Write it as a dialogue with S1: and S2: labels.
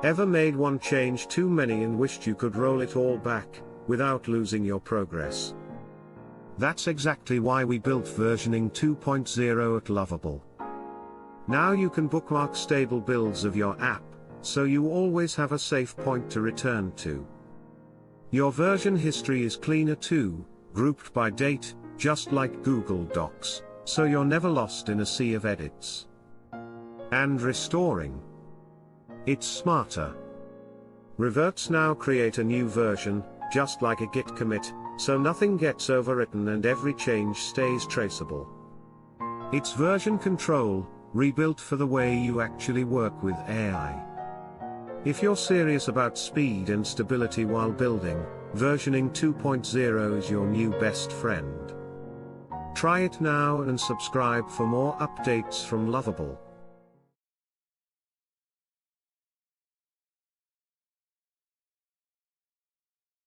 S1: Ever made one change too many and wished you could roll it all back, without losing your progress? That's exactly why we built versioning 2.0 at Lovable. Now you can bookmark stable builds of your app, so you always have a safe point to return to. Your version history is cleaner too, grouped by date, just like Google Docs, so you're never lost in a sea of edits. And restoring. It's smarter. Reverts now create a new version, just like a Git commit, so nothing gets overwritten and every change stays traceable. It's version control, rebuilt for the way you actually work with AI. If you're serious about speed and stability while building, versioning 2.0 is your new best friend. Try it now and subscribe for more updates from Lovable.